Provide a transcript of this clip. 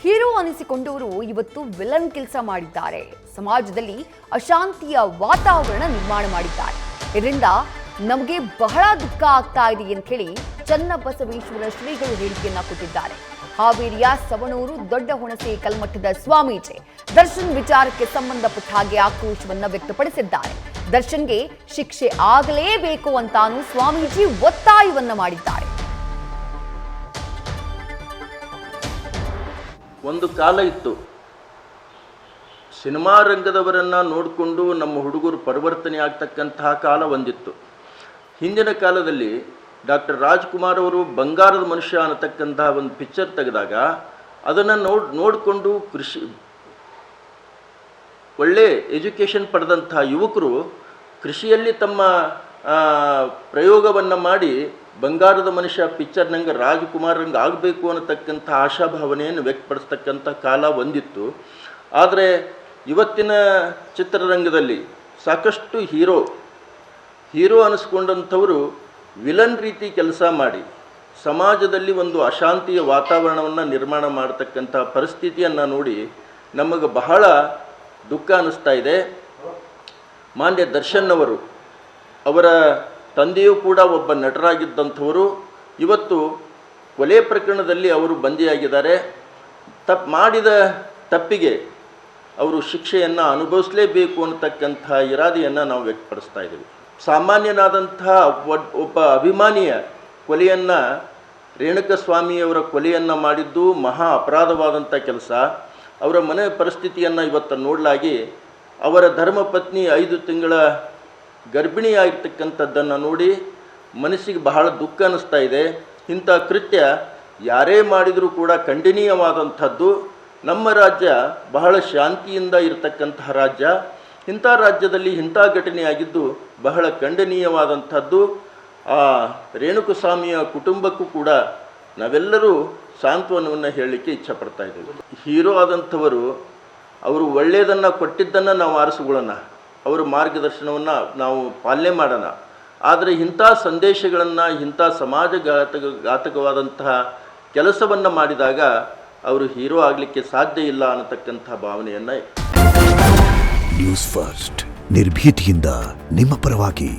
Hero ಅನಿಸಿಕೊಂಡವರು ಇವತ್ತು villain ಕೆಲಸ ಮಾಡಿದ್ದಾರೆ. ಸಮಾಜದಲ್ಲಿ ಅಶಾಂತಿಯ ವಾತಾವರಣ ನಿರ್ಮಾಣ ಮಾಡಿದ್ದಾರೆ. ಇದರಿಂದ ನಮಗೆ ಬಹಳ ದುಃಖ ಆಗ್ತಾ ಇದೆ ಅಂತ ಹೇಳಿ ಚನ್ನಬಸವೇಶ್ವರ ಶ್ರೀಗಳು ಹೇಳಿಕೆಯನ್ನ ಕೊಟ್ಟಿದ್ದಾರೆ. ಹಾವೇರಿಯ ಸವಣೂರು ದೊಡ್ಡ ಹುಣಸೆ ಕಲ್ಮಠದ ಸ್ವಾಮೀಜಿ ದರ್ಶನ್ ವಿಚಾರಕ್ಕೆ ಸಂಬಂಧಪಟ್ಟ ಹಾಗೆ ಆಕ್ರೋಶವನ್ನ ವ್ಯಕ್ತಪಡಿಸಿದ್ದಾರೆ. ದರ್ಶನ್ಗೆ ಶಿಕ್ಷೆ ಆಗಲೇಬೇಕು ಅಂತಾನು ಸ್ವಾಮೀಜಿ ಒತ್ತಾಯವನ್ನ ಮಾಡಿದ್ದಾರೆ. ಒಂದು ಕಾಲ ಇತ್ತು, ಸಿನಿಮಾ ರಂಗದವರನ್ನು ನೋಡಿಕೊಂಡು ನಮ್ಮ ಹುಡುಗರು ಪರಿವರ್ತನೆ ಆಗ್ತಕ್ಕಂತಹ ಕಾಲ ಒಂದಿತ್ತು. ಹಿಂದಿನ ಕಾಲದಲ್ಲಿ ಡಾಕ್ಟರ್ ರಾಜ್ಕುಮಾರ್ ಅವರು ಬಂಗಾರದ ಮನುಷ್ಯ ಅನ್ನತಕ್ಕಂತಹ ಒಂದು ಪಿಕ್ಚರ್ ತೆಗೆದಾಗ ಅದನ್ನು ನೋಡಿಕೊಂಡು ಒಳ್ಳೆ ಎಜುಕೇಷನ್ ಪಡೆದಂತಹ ಯುವಕರು ಕೃಷಿಯಲ್ಲಿ ತಮ್ಮ ಪ್ರಯೋಗವನ್ನು ಮಾಡಿ ಬಂಗಾರದ ಮನುಷ್ಯ ಪಿಕ್ಚರ್ ನಂಗೆ ರಾಜ್ಕುಮಾರ್ ರಂಗೆ ಆಗಬೇಕು ಅನ್ನತಕ್ಕಂಥ ಆಶಾಭಾವನೆಯನ್ನು ವ್ಯಕ್ತಪಡಿಸ್ತಕ್ಕಂಥ ಕಾಲ ಒಂದಿತ್ತು. ಆದರೆ ಇವತ್ತಿನ ಚಿತ್ರರಂಗದಲ್ಲಿ ಸಾಕಷ್ಟು ಹೀರೋ ಅನ್ನಿಸ್ಕೊಂಡಂಥವರು ವಿಲನ್ ರೀತಿ ಕೆಲಸ ಮಾಡಿ ಸಮಾಜದಲ್ಲಿ ಒಂದು ಅಶಾಂತಿಯ ವಾತಾವರಣವನ್ನು ನಿರ್ಮಾಣ ಮಾಡತಕ್ಕಂಥ ಪರಿಸ್ಥಿತಿಯನ್ನು ನೋಡಿ ನಮಗೆ ಬಹಳ ದುಃಖ ಅನ್ನಿಸ್ತಾ ಇದೆ. ಮಾನ್ಯ ದರ್ಶನ್ ಅವರ ತಂದೆಯೂ ಕೂಡ ಒಬ್ಬ ನಟರಾಗಿದ್ದಂಥವರು ಇವತ್ತು ಕೊಲೆ ಪ್ರಕರಣದಲ್ಲಿ ಅವರು ಬಂಧಿಯಾಗಿದ್ದಾರೆ. ಮಾಡಿದ ತಪ್ಪಿಗೆ ಅವರು ಶಿಕ್ಷೆಯನ್ನು ಅನುಭವಿಸಲೇಬೇಕು ಅನ್ನತಕ್ಕಂಥ ಇರಾದೆಯನ್ನು ನಾವು ವ್ಯಕ್ತಪಡಿಸ್ತಾ ಇದ್ದೀವಿ. ಸಾಮಾನ್ಯನಾದಂಥ ಒಬ್ಬ ಅಭಿಮಾನಿಯ ಕೊಲೆಯನ್ನು, ರೇಣುಕಸ್ವಾಮಿಯವರ ಕೊಲೆಯನ್ನು ಮಾಡಿದ್ದು ಮಹಾ ಅಪರಾಧವಾದಂಥ ಕೆಲಸ. ಅವರ ಮನೆ ಪರಿಸ್ಥಿತಿಯನ್ನು ಇವತ್ತು ನೋಡಲಾಗಿ ಅವರ ಧರ್ಮಪತ್ನಿ 5 ತಿಂಗಳ ಗರ್ಭಿಣಿಯಾಗಿರ್ತಕ್ಕಂಥದ್ದನ್ನು ನೋಡಿ ಮನಸ್ಸಿಗೆ ಬಹಳ ದುಃಖ ಅನ್ನಿಸ್ತಾ ಇದೆ. ಇಂಥ ಕೃತ್ಯ ಯಾರೇ ಮಾಡಿದರೂ ಕೂಡ ಖಂಡನೀಯವಾದಂಥದ್ದು. ನಮ್ಮ ರಾಜ್ಯ ಬಹಳ ಶಾಂತಿಯಿಂದ ಇರತಕ್ಕಂತಹ ರಾಜ್ಯ. ಇಂಥ ರಾಜ್ಯದಲ್ಲಿ ಇಂಥ ಘಟನೆಯಾಗಿದ್ದು ಬಹಳ ಖಂಡನೀಯವಾದಂಥದ್ದು. ಆ ರೇಣುಕಸ್ವಾಮಿಯ ಕುಟುಂಬಕ್ಕೂ ಕೂಡ ನಾವೆಲ್ಲರೂ ಸಾಂತ್ವನವನ್ನು ಹೇಳಲಿಕ್ಕೆ ಇಚ್ಛಪಡ್ತಾ ಇದ್ದೀವಿ. ಹೀರೋ ಆದಂಥವರು ಅವರು ಒಳ್ಳೆಯದನ್ನು ಕೊಟ್ಟಿದ್ದನ್ನು ನಾವು ಆರಿಸಿಕೊಳ್ಳೋಣ, ಅವರ ಮಾರ್ಗದರ್ಶನವನ್ನು ನಾವು ಪಾಲನೆ ಮಾಡೋಣ. ಆದರೆ ಇಂಥ ಸಂದೇಶಗಳನ್ನು, ಇಂಥ ಘಾತಕವಾದಂತಹ ಕೆಲಸವನ್ನು ಮಾಡಿದಾಗ ಅವರು ಹೀರೋ ಆಗಲಿಕ್ಕೆ ಸಾಧ್ಯ ಇಲ್ಲ ಅನ್ನತಕ್ಕಂಥ ಭಾವನೆಯನ್ನು. ನ್ಯೂಸ್ ಫಸ್ಟ್ ನಿರ್ಭೀತಿಯಿಂದ ನಿಮ್ಮ ಪರವಾಗಿ.